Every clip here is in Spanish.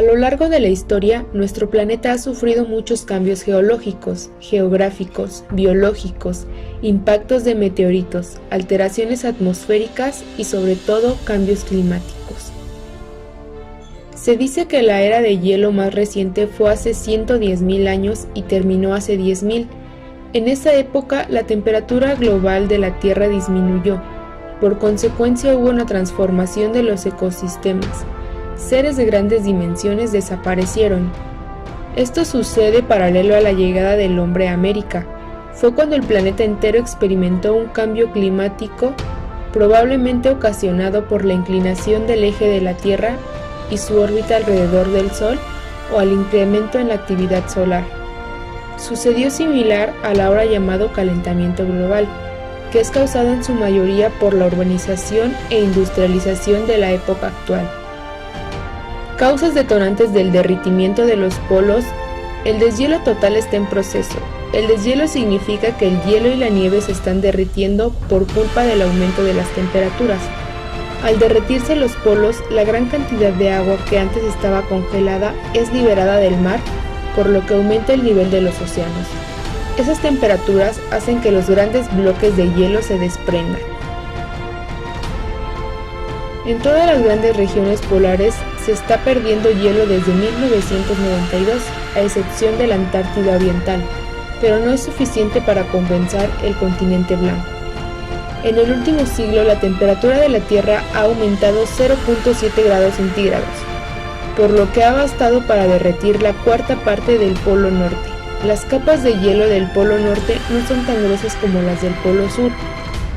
lo largo de la historia, nuestro planeta ha sufrido muchos cambios geológicos, geográficos, biológicos, impactos de meteoritos, alteraciones atmosféricas y sobre todo cambios climáticos. Se dice que la era de hielo más reciente fue hace 110.000 años y terminó hace 10.000. En esa época, la temperatura global de la Tierra disminuyó. Por consecuencia, hubo una transformación de los ecosistemas. Seres de grandes dimensiones desaparecieron. Esto sucede paralelo a la llegada del hombre a América. Fue cuando el planeta entero experimentó un cambio climático, probablemente ocasionado por la inclinación del eje de la Tierra y su órbita alrededor del Sol o al incremento en la actividad solar. Sucedió similar al ahora llamado calentamiento global, que es causado en su mayoría por la urbanización e industrialización de la época actual. Causas detonantes del derretimiento de los polos. El deshielo total está en proceso. El deshielo significa que el hielo y la nieve se están derritiendo por culpa del aumento de las temperaturas. Al derretirse los polos, la gran cantidad de agua que antes estaba congelada es liberada del mar, por lo que aumenta el nivel de los océanos. Esas temperaturas hacen que los grandes bloques de hielo se desprendan. En todas las grandes regiones polares se está perdiendo hielo desde 1992, a excepción de la Antártida Oriental, pero no es suficiente para compensar el continente blanco. En el último siglo, la temperatura de la Tierra ha aumentado 0.7 grados centígrados, por lo que ha bastado para derretir la cuarta parte del Polo Norte. Las capas de hielo del Polo Norte no son tan gruesas como las del Polo Sur,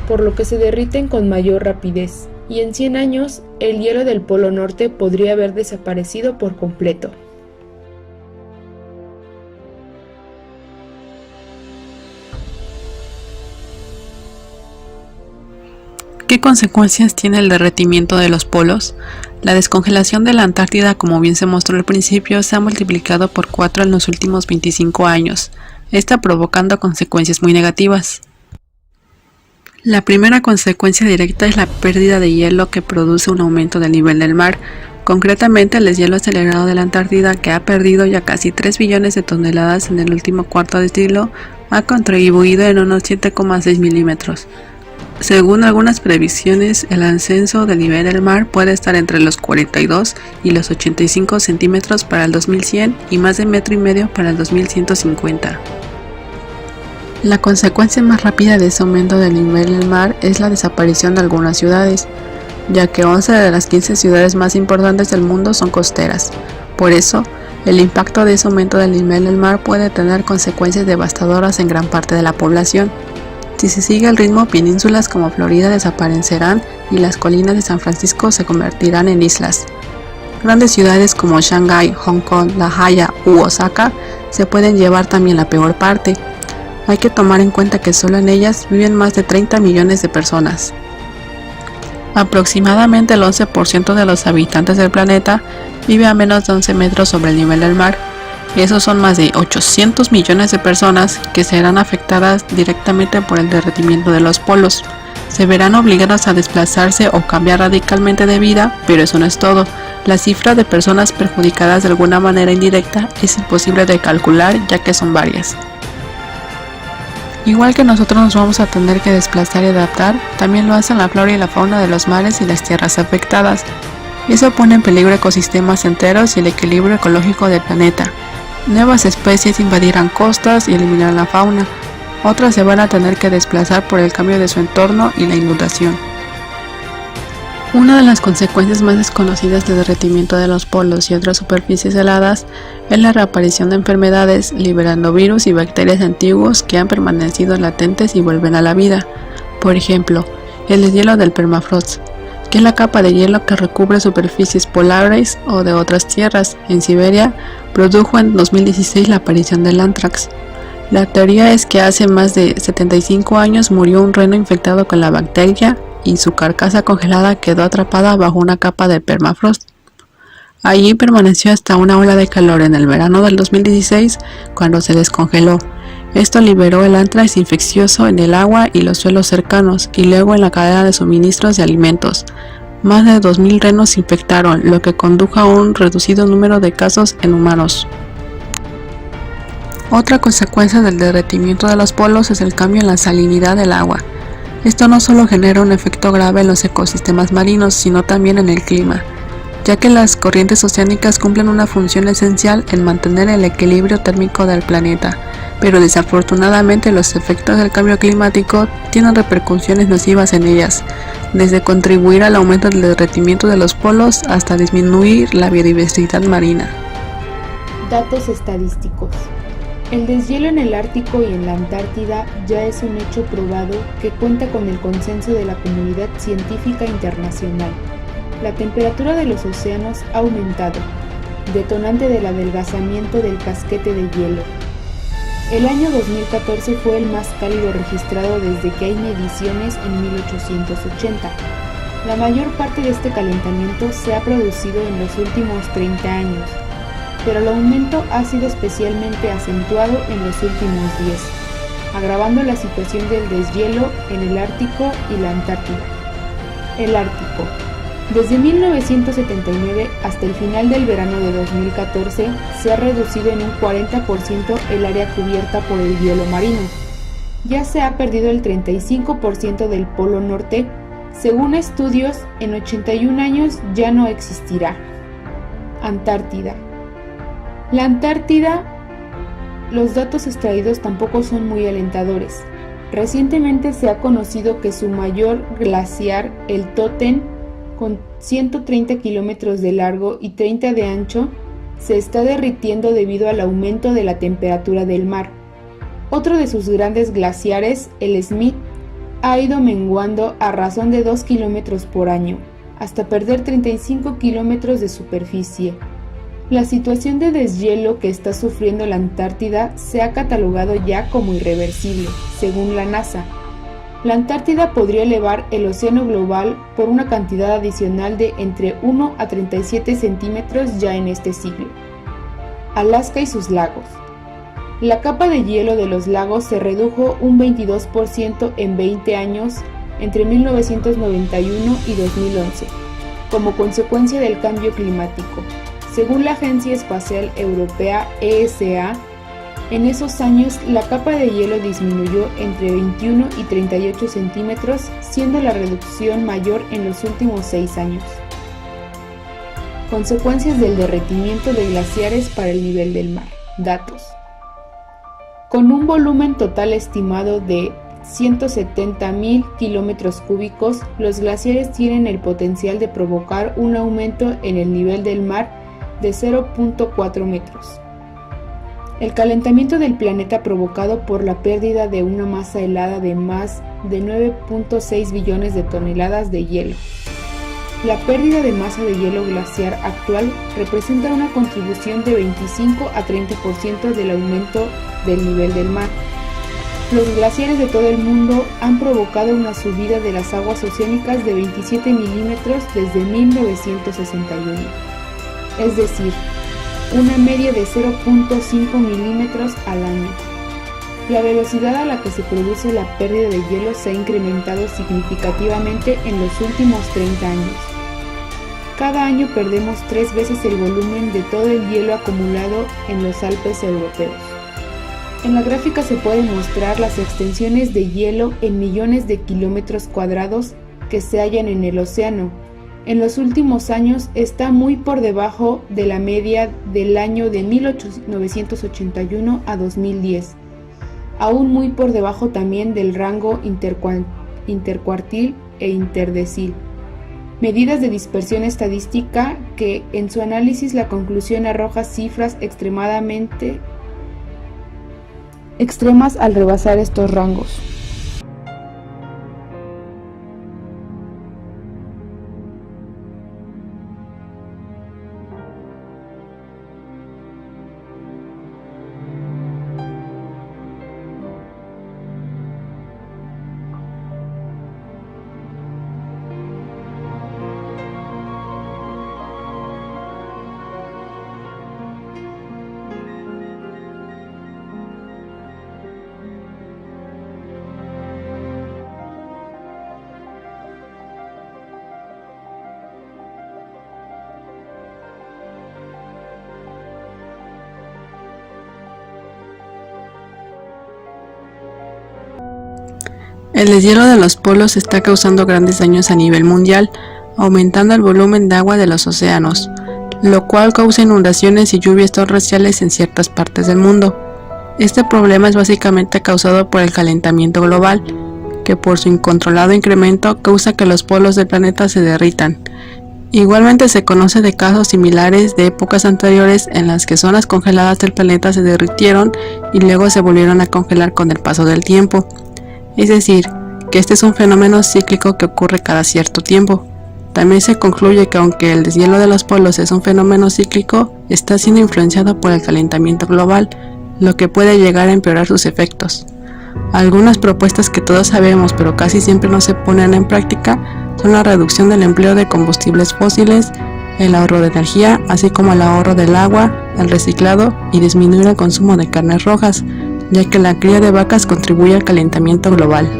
por lo que se derriten con mayor rapidez, y en 100 años, el hielo del Polo Norte podría haber desaparecido por completo. ¿Qué consecuencias tiene el derretimiento de los polos? La descongelación de la Antártida, como bien se mostró al principio, se ha multiplicado por 4 en los últimos 25 años, esta provocando consecuencias muy negativas. La primera consecuencia directa es la pérdida de hielo que produce un aumento del nivel del mar, concretamente el deshielo acelerado de la Antártida, que ha perdido ya casi 3 billones de toneladas en el último cuarto de siglo, ha contribuido en unos 7,6 milímetros. Según algunas previsiones, el ascenso del nivel del mar puede estar entre los 42 y los 85 centímetros para el 2100 y más de 1,5 metros para el 2150. La consecuencia más rápida de ese aumento del nivel del mar es la desaparición de algunas ciudades, ya que 11 de las 15 ciudades más importantes del mundo son costeras. Por eso, el impacto de ese aumento del nivel del mar puede tener consecuencias devastadoras en gran parte de la población. Si se sigue el ritmo, penínsulas como Florida desaparecerán y las colinas de San Francisco se convertirán en islas. Grandes ciudades como Shanghái, Hong Kong, La Haya u Osaka se pueden llevar también la peor parte. Hay que tomar en cuenta que solo en ellas viven más de 30 millones de personas. Aproximadamente el 11% de los habitantes del planeta vive a menos de 11 metros sobre el nivel del mar. Esos son más de 800 millones de personas que serán afectadas directamente por el derretimiento de los polos. Se verán obligadas a desplazarse o cambiar radicalmente de vida, pero eso no es todo. La cifra de personas perjudicadas de alguna manera indirecta es imposible de calcular, ya que son varias. Igual que nosotros nos vamos a tener que desplazar y adaptar, también lo hacen la flora y la fauna de los mares y las tierras afectadas. Eso pone en peligro ecosistemas enteros y el equilibrio ecológico del planeta. Nuevas especies invadirán costas y eliminarán la fauna. Otras se van a tener que desplazar por el cambio de su entorno y la inundación. Una de las consecuencias más desconocidas del derretimiento de los polos y otras superficies heladas es la reaparición de enfermedades, liberando virus y bacterias antiguos que han permanecido latentes y vuelven a la vida. Por ejemplo, el deshielo del permafrost, que es la capa de hielo que recubre superficies polares o de otras tierras. En Siberia, produjo en 2016 la aparición del anthrax. La teoría es que hace más de 75 años murió un reno infectado con la bacteria y su carcasa congelada quedó atrapada bajo una capa de permafrost. Allí permaneció hasta una ola de calor en el verano del 2016, cuando se descongeló. Esto liberó el anthrax infeccioso en el agua y los suelos cercanos, y luego en la cadena de suministros de alimentos. Más de 2.000 renos se infectaron, lo que condujo a un reducido número de casos en humanos. Otra consecuencia del derretimiento de los polos es el cambio en la salinidad del agua. Esto no solo genera un efecto grave en los ecosistemas marinos, sino también en el clima, ya que las corrientes oceánicas cumplen una función esencial en mantener el equilibrio térmico del planeta, pero desafortunadamente los efectos del cambio climático tienen repercusiones nocivas en ellas, desde contribuir al aumento del derretimiento de los polos hasta disminuir la biodiversidad marina. Datos estadísticos. El deshielo en el Ártico y en la Antártida ya es un hecho probado que cuenta con el consenso de la comunidad científica internacional. La temperatura de los océanos ha aumentado, detonante del adelgazamiento del casquete de hielo. El año 2014 fue el más cálido registrado desde que hay mediciones en 1880. La mayor parte de este calentamiento se ha producido en los últimos 30 años, pero el aumento ha sido especialmente acentuado en los últimos 10, agravando la situación del deshielo en el Ártico y la Antártida. El Ártico. Desde 1979 hasta el final del verano de 2014 se ha reducido en un 40% el área cubierta por el hielo marino. Ya se ha perdido el 35% del Polo Norte. Según estudios, en 81 años ya no existirá. Antártida. La Antártida, los datos extraídos tampoco son muy alentadores. Recientemente se ha conocido que su mayor glaciar, el Totten, con 130 kilómetros de largo y 30 de ancho, se está derritiendo debido al aumento de la temperatura del mar. Otro de sus grandes glaciares, el Smith, ha ido menguando a razón de 2 kilómetros por año, hasta perder 35 kilómetros de superficie. La situación de deshielo que está sufriendo la Antártida se ha catalogado ya como irreversible, según la NASA. La Antártida podría elevar el océano global por una cantidad adicional de entre 1 a 37 centímetros ya en este siglo. Alaska y sus lagos. La capa de hielo de los lagos se redujo un 22% en 20 años entre 1991 y 2011, como consecuencia del cambio climático. Según la Agencia Espacial Europea ESA, en esos años la capa de hielo disminuyó entre 21 y 38 centímetros, siendo la reducción mayor en los últimos 6 años. Consecuencias del derretimiento de glaciares para el nivel del mar. Datos. Con un volumen total estimado de 170.000 kilómetros cúbicos, los glaciares tienen el potencial de provocar un aumento en el nivel del mar de 0.4 metros. El calentamiento del planeta provocado por la pérdida de una masa helada de más de 9.6 billones de toneladas de hielo. La pérdida de masa de hielo glaciar actual representa una contribución de 25 a 30% del aumento del nivel del mar. Los glaciares de todo el mundo han provocado una subida de las aguas oceánicas de 27 milímetros desde 1961. Es decir, una media de 0.5 milímetros al año. La velocidad a la que se produce la pérdida de hielo se ha incrementado significativamente en los últimos 30 años. Cada año perdemos 3 veces el volumen de todo el hielo acumulado en los Alpes europeos. En la gráfica se pueden mostrar las extensiones de hielo en millones de kilómetros cuadrados que se hallan en el océano. En los últimos años está muy por debajo de la media del año de 1981 a 2010, aún muy por debajo también del rango intercuartil e interdecil. Medidas de dispersión estadística que en su análisis la conclusión arroja cifras extremadamente extremas al rebasar estos rangos. El deshielo de los polos está causando grandes daños a nivel mundial, aumentando el volumen de agua de los océanos, lo cual causa inundaciones y lluvias torrenciales en ciertas partes del mundo. Este problema es básicamente causado por el calentamiento global, que por su incontrolado incremento causa que los polos del planeta se derritan. Igualmente se conoce de casos similares de épocas anteriores en las que zonas congeladas del planeta se derritieron y luego se volvieron a congelar con el paso del tiempo. Es decir, que este es un fenómeno cíclico que ocurre cada cierto tiempo. También se concluye que aunque el deshielo de los polos es un fenómeno cíclico, está siendo influenciado por el calentamiento global, lo que puede llegar a empeorar sus efectos. Algunas propuestas que todos sabemos pero casi siempre no se ponen en práctica son la reducción del empleo de combustibles fósiles, el ahorro de energía, así como el ahorro del agua, el reciclado y disminuir el consumo de carnes rojas, ya que la cría de vacas contribuye al calentamiento global.